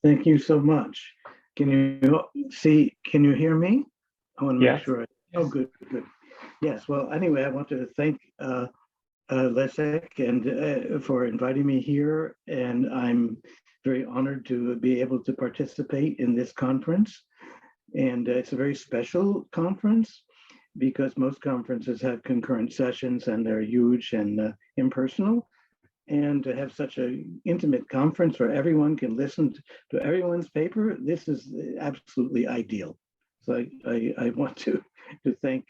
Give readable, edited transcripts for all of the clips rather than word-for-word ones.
Thank you so much. Can you see, can you hear me? I want to make Yes. sure. Oh, good, good. Yes, well, anyway, I want to thank Leszek and for inviting me here. And I'm very honored to be able to participate in this conference. And it's a very special conference because most conferences have concurrent sessions and they're huge and impersonal. And to have such an intimate conference where everyone can listen to everyone's paper, this is absolutely ideal. So I want to thank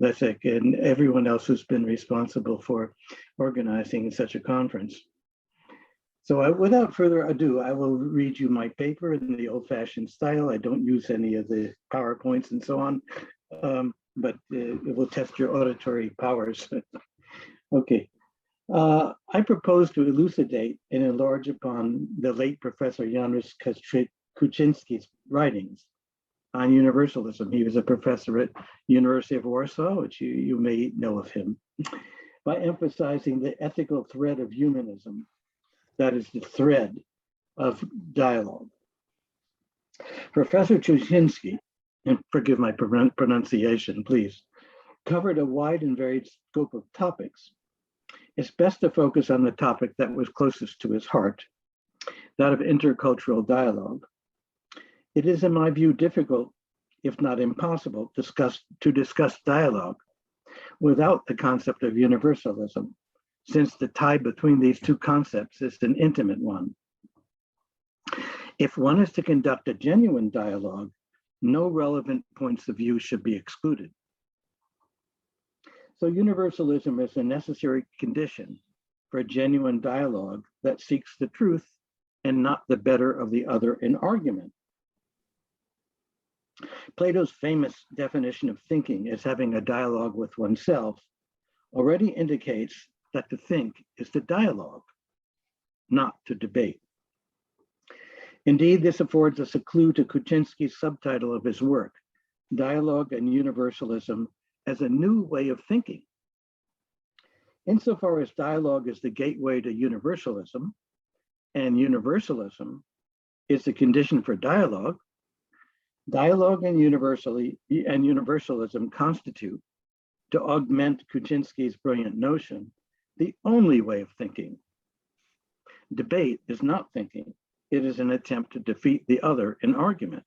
Leszek and everyone else who's been responsible for organizing such a conference. So without further ado, I will read you my paper in the old-fashioned style. I don't use any of the PowerPoints and so on, but it will test your auditory powers. Okay. I propose to elucidate and enlarge upon the late Professor Janusz Kuczynski's writings on universalism. He was a professor at University of Warsaw, which you may know of him, by emphasizing the ethical thread of humanism, that is the thread of dialogue. Professor Kuczynski, and forgive my pronunciation, please, covered a wide and varied scope of topics. It's best to focus on the topic that was closest to his heart, that of intercultural dialogue. It is, in my view, difficult, if not impossible, to discuss dialogue without the concept of universalism, since the tie between these two concepts is an intimate one. If one is to conduct a genuine dialogue, no relevant points of view should be excluded. So universalism is a necessary condition for a genuine dialogue that seeks the truth and not the better of the other in argument. Plato's famous definition of thinking as having a dialogue with oneself already indicates that to think is to dialogue, not to debate. Indeed, this affords us a clue to Kuczynski's subtitle of his work, Dialogue and Universalism as a New Way of Thinking. Insofar as dialogue is the gateway to universalism, and universalism is the condition for dialogue, dialogue and universalism constitute, to augment Kuczynski's brilliant notion, the only way of thinking. Debate is not thinking. It is an attempt to defeat the other in argument.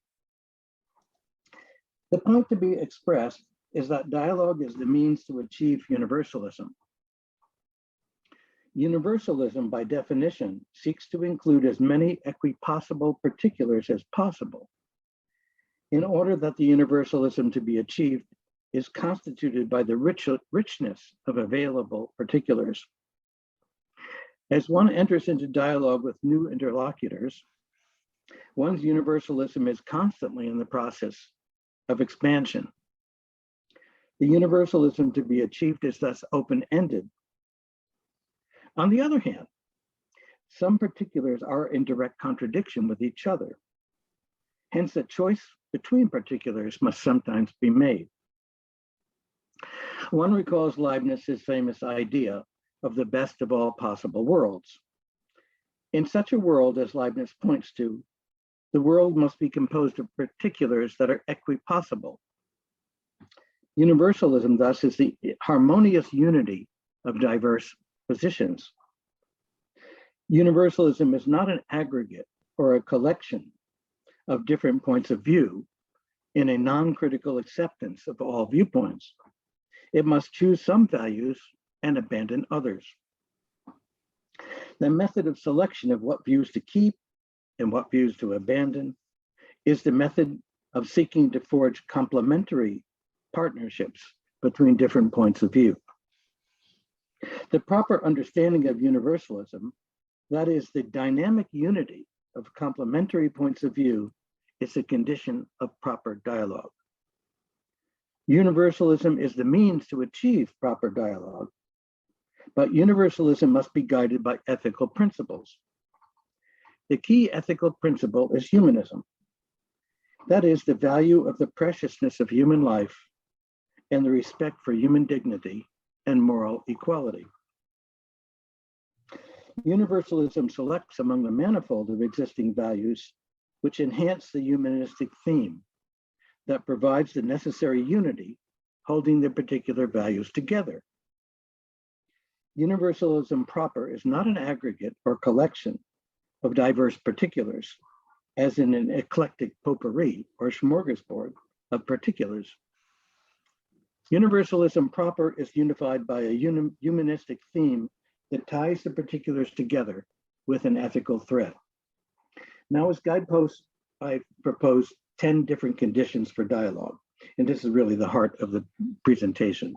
The point to be expressed is that dialogue is the means to achieve universalism. Universalism, by definition, seeks to include as many equipossible particulars as possible, in order that the universalism to be achieved is constituted by the richness of available particulars. As one enters into dialogue with new interlocutors, one's universalism is constantly in the process of expansion. The universalism to be achieved is thus open-ended. On the other hand, some particulars are in direct contradiction with each other. Hence, a choice between particulars must sometimes be made. One recalls Leibniz's famous idea of the best of all possible worlds. In such a world, as Leibniz points to, the world must be composed of particulars that are equipossible. Universalism, thus, is the harmonious unity of diverse positions. Universalism is not an aggregate or a collection of different points of view in a non-critical acceptance of all viewpoints. It must choose some values and abandon others. The method of selection of what views to keep and what views to abandon is the method of seeking to forge complementary partnerships between different points of view. The proper understanding of universalism, that is the dynamic unity of complementary points of view, is a condition of proper dialogue. Universalism is the means to achieve proper dialogue, but universalism must be guided by ethical principles. The key ethical principle is humanism. That is the value of the preciousness of human life and the respect for human dignity and moral equality. Universalism selects among the manifold of existing values which enhance the humanistic theme that provides the necessary unity, holding the particular values together. Universalism proper is not an aggregate or collection of diverse particulars, as in an eclectic potpourri or smorgasbord of particulars. Universalism proper is unified by a humanistic theme that ties the particulars together with an ethical thread. Now, as guideposts, I propose 10 different conditions for dialogue, and this is really the heart of the presentation.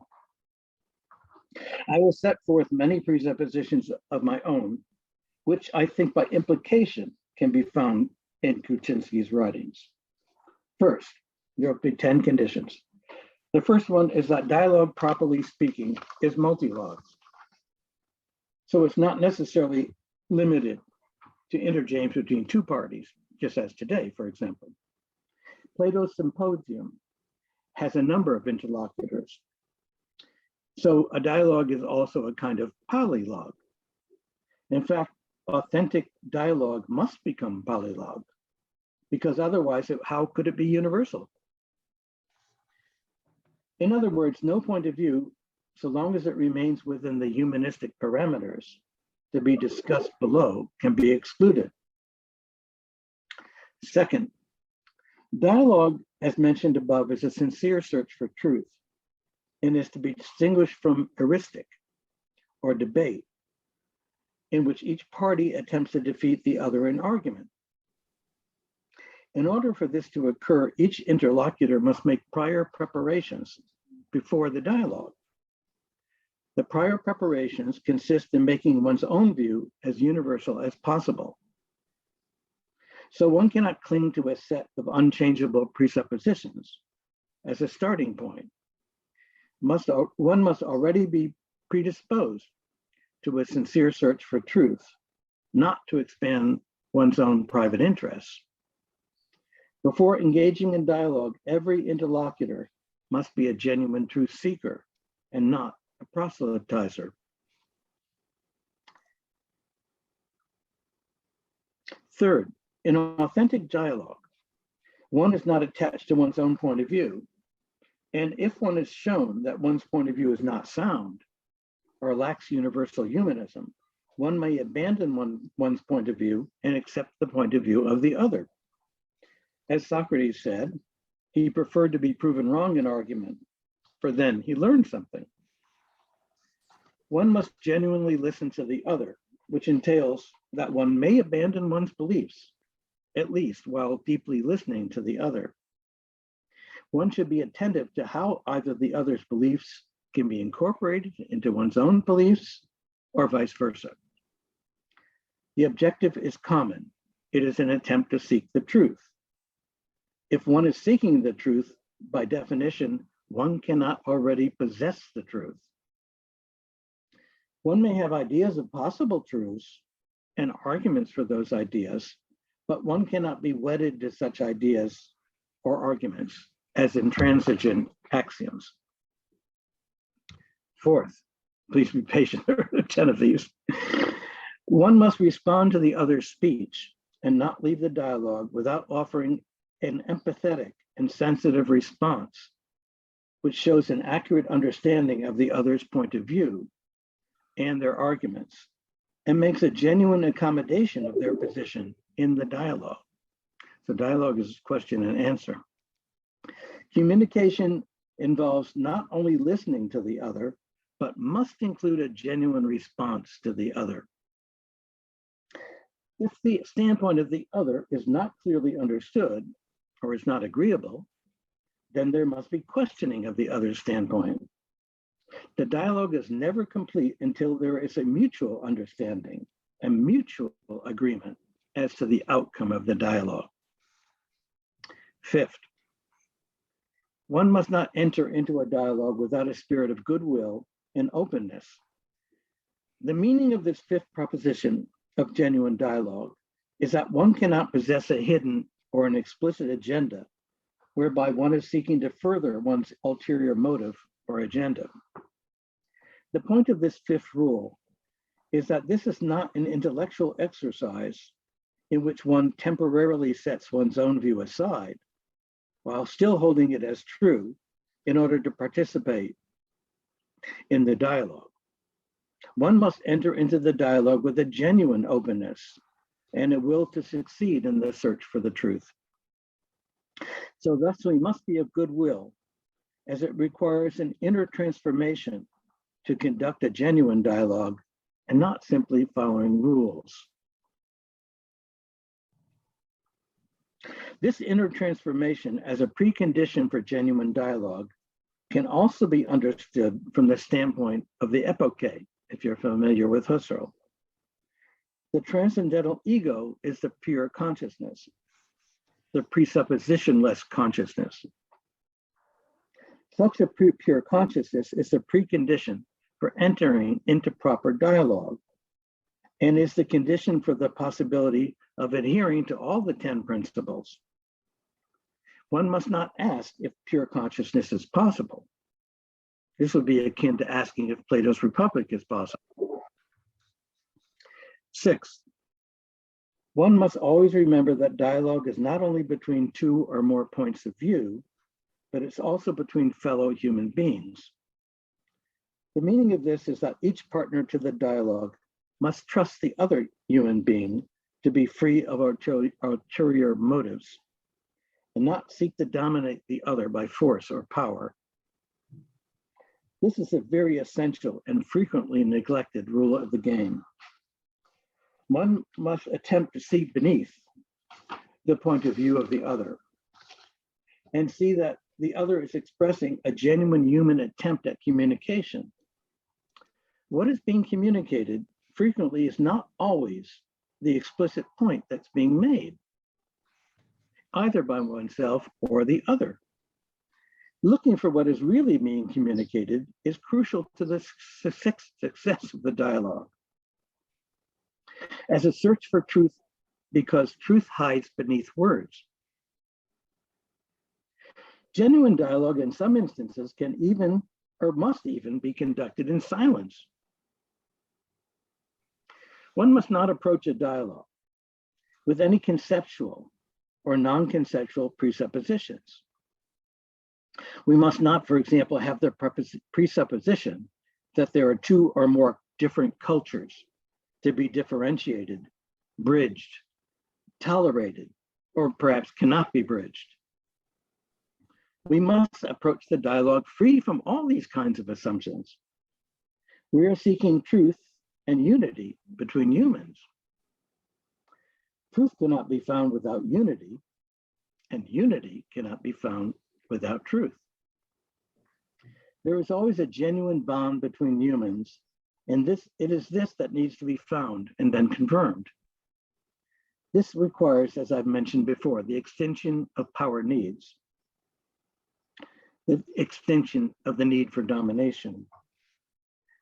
I will set forth many presuppositions of my own, which I think by implication can be found in Kuczynski's writings. First, there will be 10 conditions. The first one is that dialogue, properly speaking, is multilogue. So it's not necessarily limited to interchange between two parties, just as today, for example. Plato's Symposium has a number of interlocutors. So a dialogue is also a kind of polylogue. In fact, authentic dialogue must become polylogue, because otherwise, how could it be universal? In other words, no point of view, so long as it remains within the humanistic parameters to be discussed below, can be excluded. Second, dialogue, as mentioned above, is a sincere search for truth and is to be distinguished from heuristic or debate, in which each party attempts to defeat the other in argument. In order for this to occur, each interlocutor must make prior preparations before the dialogue. The prior preparations consist in making one's own view as universal as possible. So one cannot cling to a set of unchangeable presuppositions as a starting point. One must already be predisposed to a sincere search for truth, not to expand one's own private interests. Before engaging in dialogue, every interlocutor must be a genuine truth seeker and not a proselytizer. Third, in authentic dialogue, one is not attached to one's own point of view. And if one is shown that one's point of view is not sound or lacks universal humanism, one may abandon one's point of view and accept the point of view of the other. As Socrates said, he preferred to be proven wrong in argument, for then he learned something. One must genuinely listen to the other, which entails that one may abandon one's beliefs, at least while deeply listening to the other. One should be attentive to how either the other's beliefs can be incorporated into one's own beliefs or vice versa. The objective is common. It is an attempt to seek the truth. If one is seeking the truth, by definition, one cannot already possess the truth. One may have ideas of possible truths and arguments for those ideas, but one cannot be wedded to such ideas or arguments as intransigent axioms. Fourth, please be patient, there are 10 of these. One must respond to the other's speech and not leave the dialogue without offering an empathetic and sensitive response, which shows an accurate understanding of the other's point of view and their arguments, and makes a genuine accommodation of their position in the dialogue. So dialogue is question and answer. Communication involves not only listening to the other, but must include a genuine response to the other. If the standpoint of the other is not clearly understood or is not agreeable, then there must be questioning of the other's standpoint. The dialogue is never complete until there is a mutual understanding, a mutual agreement as to the outcome of the dialogue. Fifth, one must not enter into a dialogue without a spirit of goodwill and openness. The meaning of this fifth proposition of genuine dialogue is that one cannot possess a hidden or an explicit agenda whereby one is seeking to further one's ulterior motive or agenda. The point of this fifth rule is that this is not an intellectual exercise in which one temporarily sets one's own view aside, while still holding it as true in order to participate in the dialogue. One must enter into the dialogue with a genuine openness and a will to succeed in the search for the truth. So thus we must be of good will, as it requires an inner transformation to conduct a genuine dialogue and not simply following rules. This inner transformation as a precondition for genuine dialogue can also be understood from the standpoint of the epoche, if you're familiar with Husserl. The transcendental ego is the pure consciousness, the presuppositionless consciousness. Such a pure consciousness is the precondition for entering into proper dialogue and is the condition for the possibility of adhering to all the 10 principles. One must not ask if pure consciousness is possible. This would be akin to asking if Plato's Republic is possible. 6, one must always remember that dialogue is not only between 2 or more points of view, but it's also between fellow human beings. The meaning of this is that each partner to the dialogue must trust the other human being to be free of ulterior motives and not seek to dominate the other by force or power. This is a very essential and frequently neglected rule of the game. One must attempt to see beneath the point of view of the other and see that the other is expressing a genuine human attempt at communication. What is being communicated frequently is not always the explicit point that's being made, either by oneself or the other. Looking for what is really being communicated is crucial to the success of the dialogue. As a search for truth, because truth hides beneath words. Genuine dialogue in some instances can even or must even be conducted in silence. One must not approach a dialogue with any conceptual or non-conceptual presuppositions. We must not, for example, have the presupposition that there are 2 or more different cultures to be differentiated, bridged, tolerated, or perhaps cannot be bridged. We must approach the dialogue free from all these kinds of assumptions. We are seeking truth and unity between humans. Truth cannot be found without unity, and unity cannot be found without truth. There is always a genuine bond between humans, and it is this that needs to be found and then confirmed. This requires, as I've mentioned before, the extinction of power needs, the extinction of the need for domination.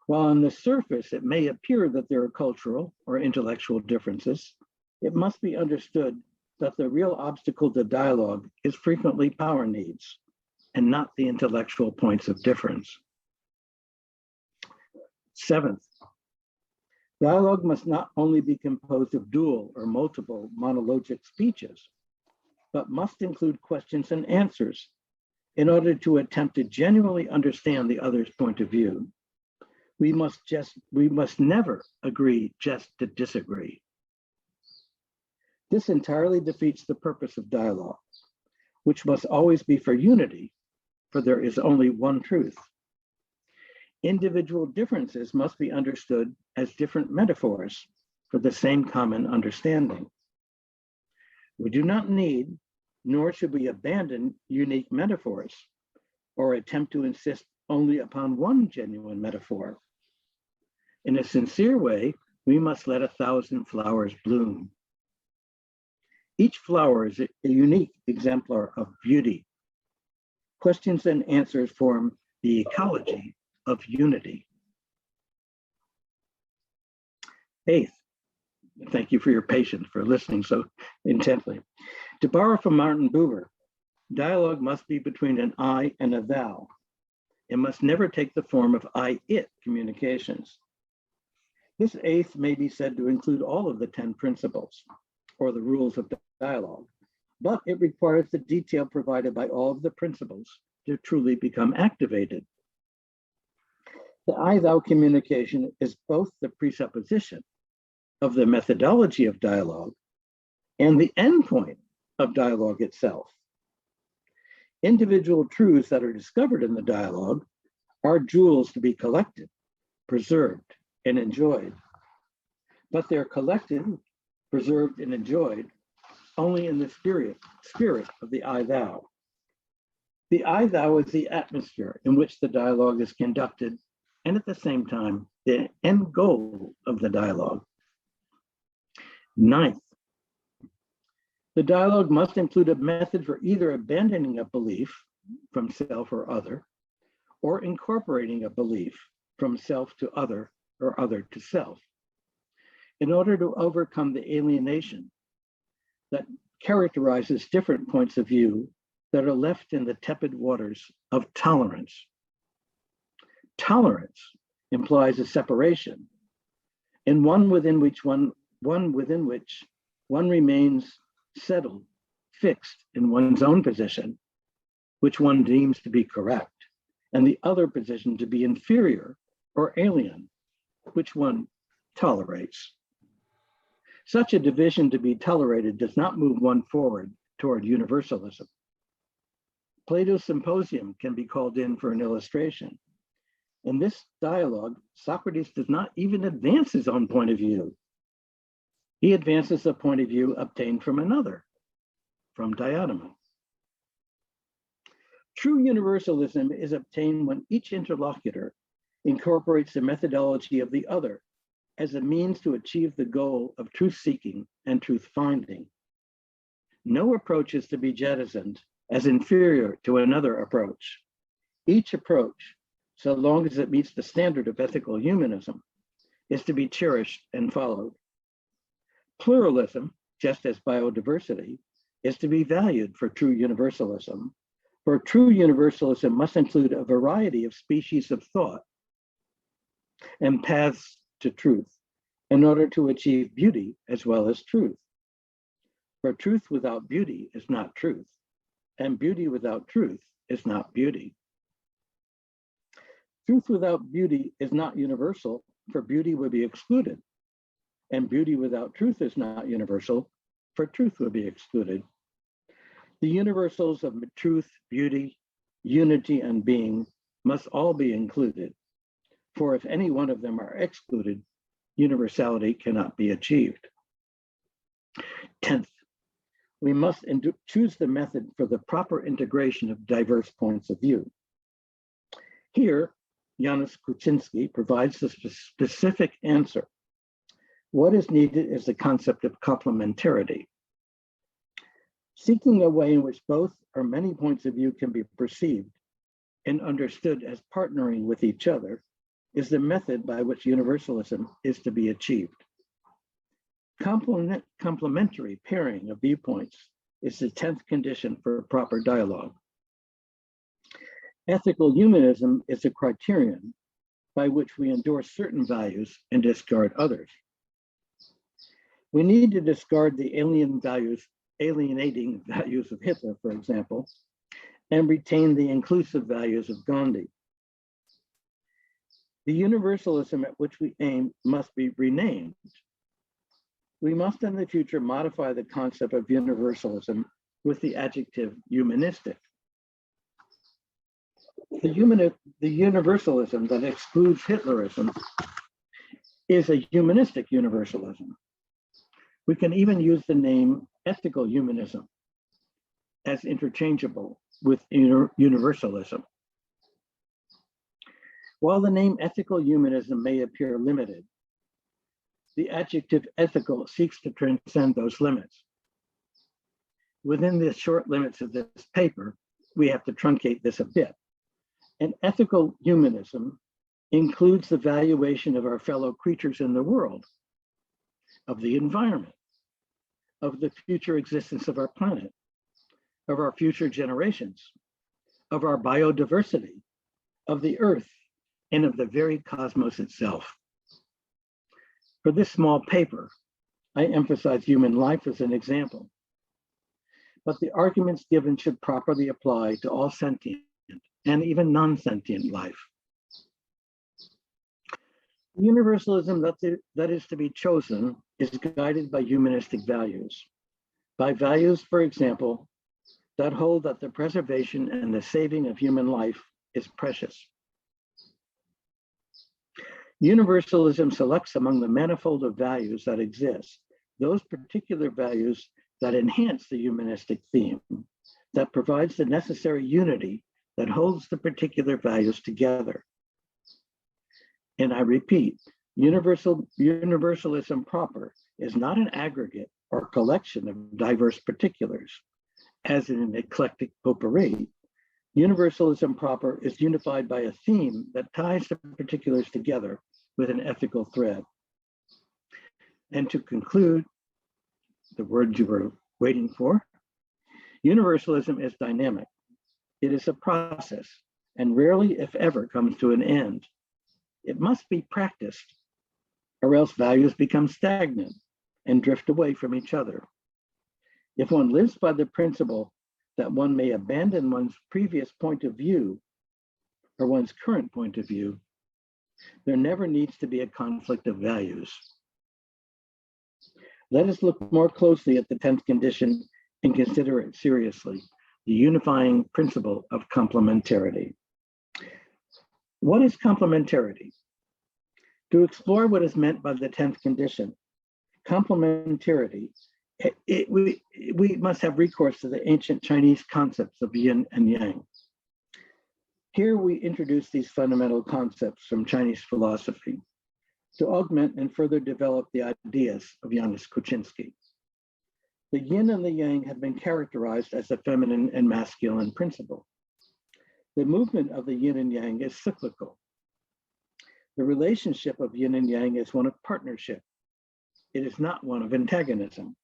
While on the surface, it may appear that there are cultural or intellectual differences, it must be understood that the real obstacle to dialogue is frequently power needs and not the intellectual points of difference. 7th, dialogue must not only be composed of dual or multiple monologic speeches, but must include questions and answers in order to attempt to genuinely understand the other's point of view. We must never agree just to disagree. This entirely defeats the purpose of dialogue, which must always be for unity, for there is only one truth. Individual differences must be understood as different metaphors for the same common understanding. We do not need, nor should we abandon unique metaphors or attempt to insist only upon one genuine metaphor. In a sincere way, we must let 1,000 flowers bloom. Each flower is a unique exemplar of beauty. Questions and answers form the ecology of unity. 8th, thank you for your patience, for listening so intently. To borrow from Martin Buber, dialogue must be between an I and a thou. It must never take the form of I-it communications. This 8th may be said to include all of the 10 principles, or the rules of dialogue, but it requires the detail provided by all of the principles to truly become activated. The I-thou communication is both the presupposition of the methodology of dialogue and the endpoint of dialogue itself. Individual truths that are discovered in the dialogue are jewels to be collected, preserved, and enjoyed. But they're collected, preserved, and enjoyed only in the spirit of the I-thou. The I-thou is the atmosphere in which the dialogue is conducted, and at the same time, the end goal of the dialogue. Ninth, the dialogue must include a method for either abandoning a belief from self or other, or incorporating a belief from self to other or other to self, in order to overcome the alienation that characterizes different points of view that are left in the tepid waters of tolerance. Tolerance implies a separation, and one within which one remains settled, fixed in one's own position, which one deems to be correct, and the other position to be inferior or alien, which one tolerates. Such a division to be tolerated does not move one forward toward universalism. Plato's Symposium can be called in for an illustration. In this dialogue, Socrates does not even advance his own point of view. He advances the point of view obtained from another, from Diotima. True universalism is obtained when each interlocutor incorporates the methodology of the other as a means to achieve the goal of truth-seeking and truth-finding. No approach is to be jettisoned as inferior to another approach. Each approach, so long as it meets the standard of ethical humanism, is to be cherished and followed. Pluralism, just as biodiversity, is to be valued for true universalism, for true universalism must include a variety of species of thought and paths to truth in order to achieve beauty as well as truth. For truth without beauty is not truth, and beauty without truth is not beauty. Truth without beauty is not universal, for beauty would be excluded, and beauty without truth is not universal, for truth would be excluded. The universals of truth, beauty, unity, and being must all be included, for if any one of them are excluded, universality cannot be achieved. 10th, we must choose the method for the proper integration of diverse points of view. Here, Janusz Kuczynski provides the specific answer. What is needed is the concept of complementarity. Seeking a way in which both or many points of view can be perceived and understood as partnering with each other is the method by which universalism is to be achieved. Complementary pairing of viewpoints is the 10th condition for proper dialogue. Ethical humanism is a criterion by which we endorse certain values and discard others. We need to discard the alienating values of Hitler, for example, and retain the inclusive values of Gandhi. The universalism at which we aim must be renamed. We must in the future modify the concept of universalism with the adjective humanistic. The universalism that excludes Hitlerism is a humanistic universalism. We can even use the name ethical humanism as interchangeable with universalism. While the name ethical humanism may appear limited, the adjective ethical seeks to transcend those limits. Within the short limits of this paper, we have to truncate this a bit. And ethical humanism includes the valuation of our fellow creatures in the world, of the environment, of the future existence of our planet, of our future generations, of our biodiversity, of the earth, and of the very cosmos itself. For this small paper, I emphasize human life as an example. But the arguments given should properly apply to all sentient and even non-sentient life. The universalism that is to be chosen is guided by humanistic values. By values, for example, that hold that the preservation and the saving of human life is precious. Universalism selects among the manifold of values that exist those particular values that enhance the humanistic theme, that provides the necessary unity that holds the particular values together. And I repeat, universalism proper is not an aggregate or collection of diverse particulars, as in an eclectic potpourri. Universalism proper is unified by a theme that ties the particulars together with an ethical thread. And to conclude, the words you were waiting for, universalism is dynamic. It is a process and rarely, if ever, comes to an end. It must be practiced, or else values become stagnant and drift away from each other. If one lives by the principle that one may abandon one's previous point of view or one's current point of view, there never needs to be a conflict of values. Let us look more closely at the 10th condition and consider it seriously, the unifying principle of complementarity. What is complementarity? To explore what is meant by the 10th condition, complementarity, we must have recourse to the ancient Chinese concepts of yin and yang. Here we introduce these fundamental concepts from Chinese philosophy to augment and further develop the ideas of Janusz Kuczynski. The yin and the yang have been characterized as a feminine and masculine principle. The movement of the yin and yang is cyclical. The relationship of yin and yang is one of partnership. It is not one of antagonism.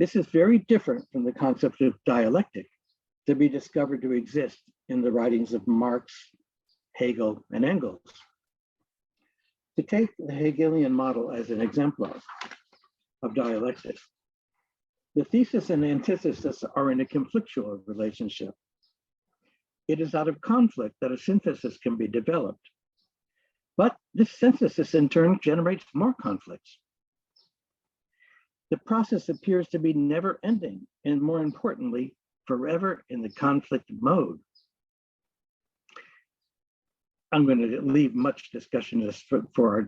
This is very different from the concept of dialectic to be discovered to exist in the writings of Marx, Hegel, and Engels. To take the Hegelian model as an exemplar of dialectics, the thesis and antithesis are in a conflictual relationship. It is out of conflict that a synthesis can be developed. But this synthesis in turn generates more conflicts. The process appears to be never ending, and more importantly, forever in the conflict mode. I'm going to leave much discussion for our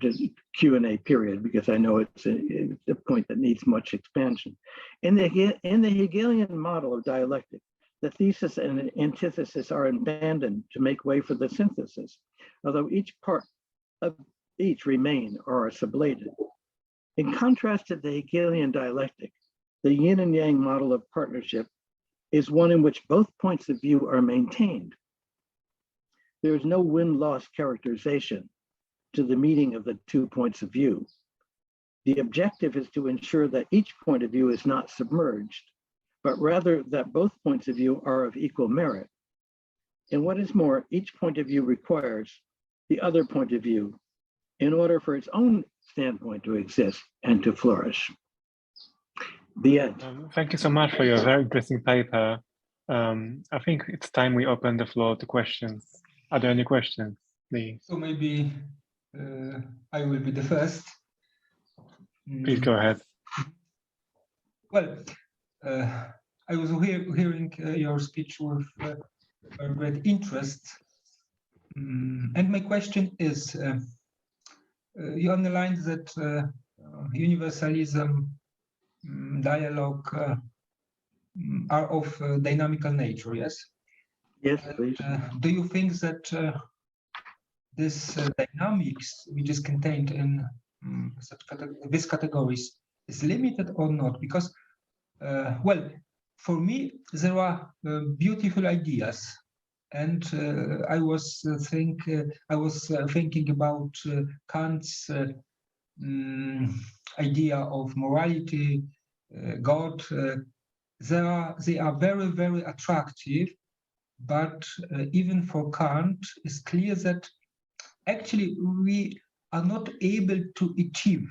Q&A period because I know it's a point that needs much expansion. In the Hegelian model of dialectic, the thesis and antithesis are abandoned to make way for the synthesis, although each part of each remain or are sublated. In contrast to the Hegelian dialectic, the yin and yang model of partnership is one in which both points of view are maintained. There is no win-loss characterization to the meeting of the 2 points of view. The objective is to ensure that each point of view is not submerged, but rather that both points of view are of equal merit. And what is more, each point of view requires the other point of view in order for its own standpoint to exist and to flourish. The end. Thank you so much for your very interesting paper. I think it's time we open the floor to questions. Are there any questions, please? So maybe I will be the first. Please go ahead. Well, I was hearing your speech with great interest. And my question is, you underlined that universalism, dialogue are of dynamical nature, yes? Yes, please. Do you think that this dynamics, which is contained in these categories, is limited or not? Because, well, for me, there are beautiful ideas, and I was thinking about Kant's idea of morality, God. They are very, very attractive, but even for Kant, it's clear that actually we are not able to achieve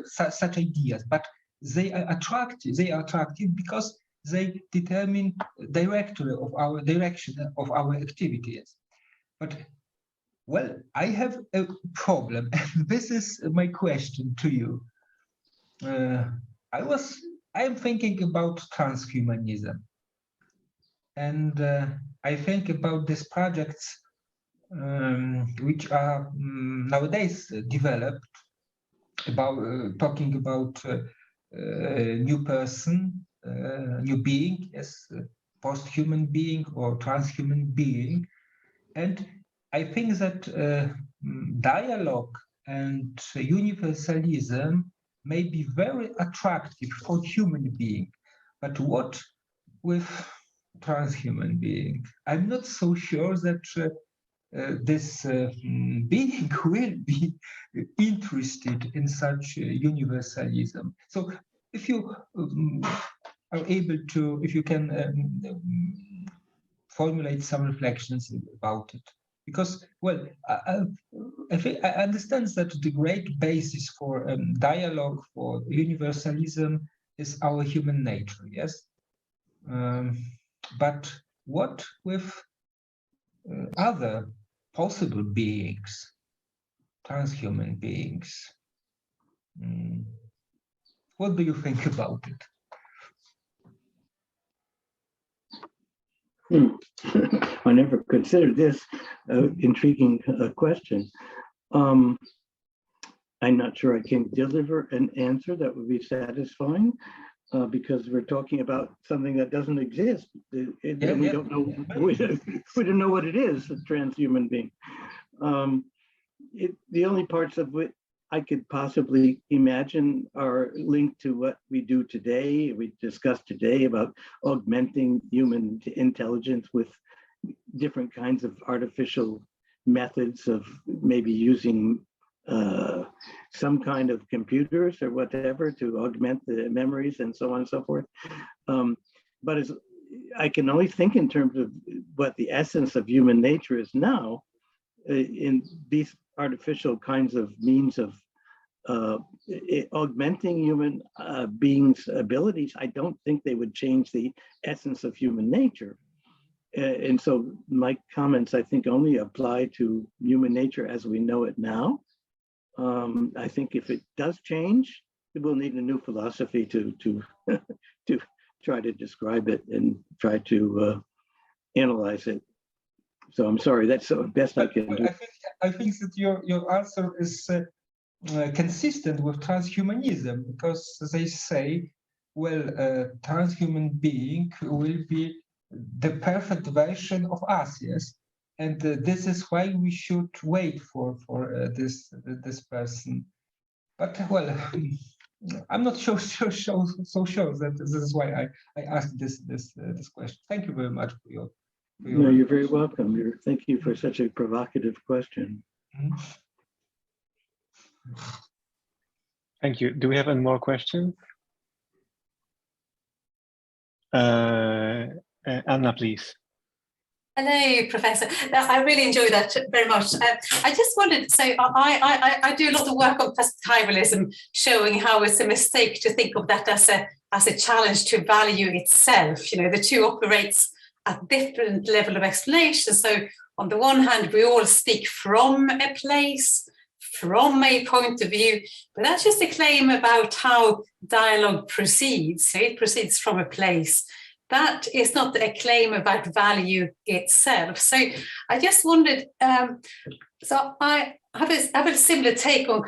such ideas, but they are attractive. They are attractive because they determine direction of our activities. But well, I have a problem, and this is my question to you. I am thinking about transhumanism, and I think about these projects which are nowadays developed about talking about new person, new being, as post-human being or transhuman being, and I think that dialogue and universalism may be very attractive for human being, but what with transhuman being? I'm not so sure that this being will be interested in such universalism. So if you are able to, if you can formulate some reflections about it. Because, well, I think I understand that the great basis for dialogue, for universalism, is our human nature, yes? But what with other possible beings, transhuman beings? What do you think about it? I never considered this intriguing question. I'm not sure I can deliver an answer that would be satisfying because we're talking about something that doesn't exist. We don't know. We don't know what it is, a transhuman being. The only parts of it I could possibly imagine are linked to what we do today. We discussed today about augmenting human intelligence with different kinds of artificial methods of maybe using some kind of computers or whatever to augment the memories and so on and so forth. But I can only think in terms of what the essence of human nature is now in these artificial kinds of means of augmenting human beings' abilities. I don't think they would change the essence of human nature. And so my comments, I think, only apply to human nature as we know it now. I think if it does change, we'll need a new philosophy to to try to describe it and try to analyze it. So I'm sorry, that's the best I can do. I think that your answer is consistent with transhumanism, because they say, well, a transhuman being will be the perfect version of us, yes, and this is why we should wait for this person. But well, I'm not so sure that this is why I asked this question. Thank you very much for your. No, you're very welcome. Thank you for such a provocative question. Thank you. Do we have any more questions? Anna, please. Hello, Professor. I really enjoyed that very much. I just wondered, so I do a lot of work on perspectivalism, showing how it's a mistake to think of that as a challenge to value itself. You know, the two operates at different level of explanation. So on the one hand, we all speak from a place, from a point of view, but that's just a claim about how dialogue proceeds. So it proceeds from a place. That is not a claim about value itself. So I just wondered, so I have a similar take on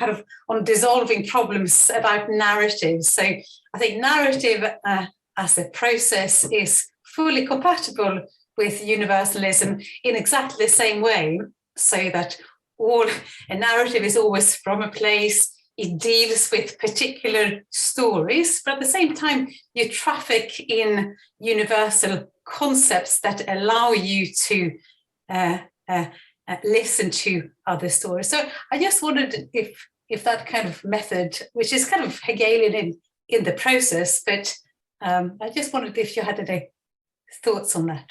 on dissolving problems about narratives. So I think narrative as a process is fully compatible with universalism in exactly the same way, so that a narrative is always from a place. It deals with particular stories, but at the same time, you traffic in universal concepts that allow you to listen to other stories. So I just wondered if that kind of method, which is kind of Hegelian in the process, but I just wondered if you had any thoughts on that.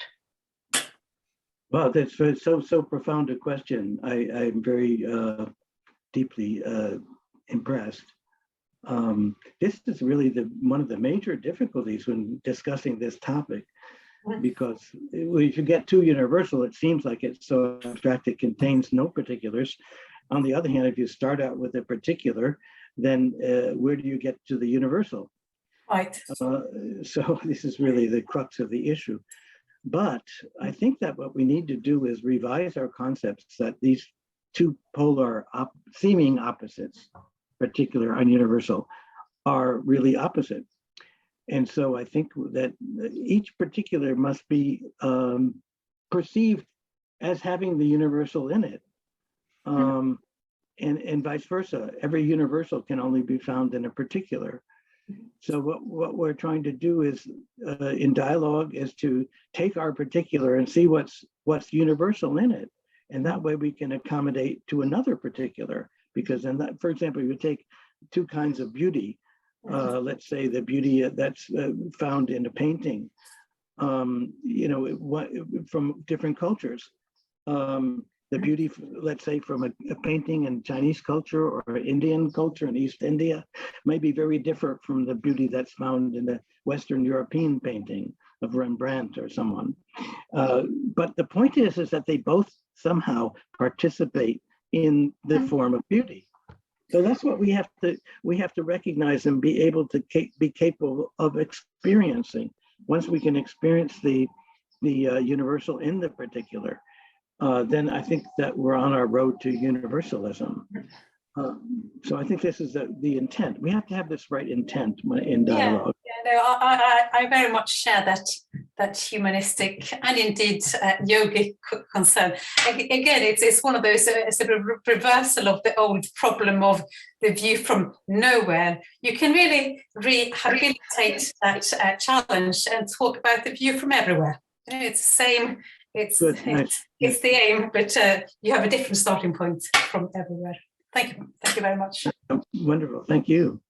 Well, that's so profound a question. I'm very deeply impressed. This is really one of the major difficulties when discussing this topic, because if you get too universal, it seems like it's so abstract it contains no particulars. On the other hand, if you start out with a particular, then where do you get to the universal? Right. So this is really the crux of the issue. But I think that what we need to do is revise our concepts that these two polar seeming opposites, particular and universal, are really opposite. And so I think that each particular must be perceived as having the universal in it. And vice versa. Every universal can only be found in a particular. So what we're trying to do is in dialogue is to take our particular and see what's universal in it. And that way we can accommodate to another particular, because in that, for example, you take two kinds of beauty. Let's say the beauty that's found in a painting, from different cultures. The beauty, let's say, from a painting in Chinese culture or Indian culture in East India may be very different from the beauty that's found in the Western European painting of Rembrandt or someone. But the point is that they both somehow participate in the form of beauty. So that's what we have to recognize and be able to be capable of experiencing. Once we can experience the universal in the particular, then I think that we're on our road to universalism. So I think this is the intent. We have to have this right intent in dialogue. Yeah, no, I very much share that humanistic and indeed yogic concern. Again, it's one of those sort of reversal of the old problem of the view from nowhere. You can really rehabilitate that challenge and talk about the view from everywhere. It's the same. It's the aim, but you have a different starting point from everywhere. Thank you very much. Wonderful. Thank you.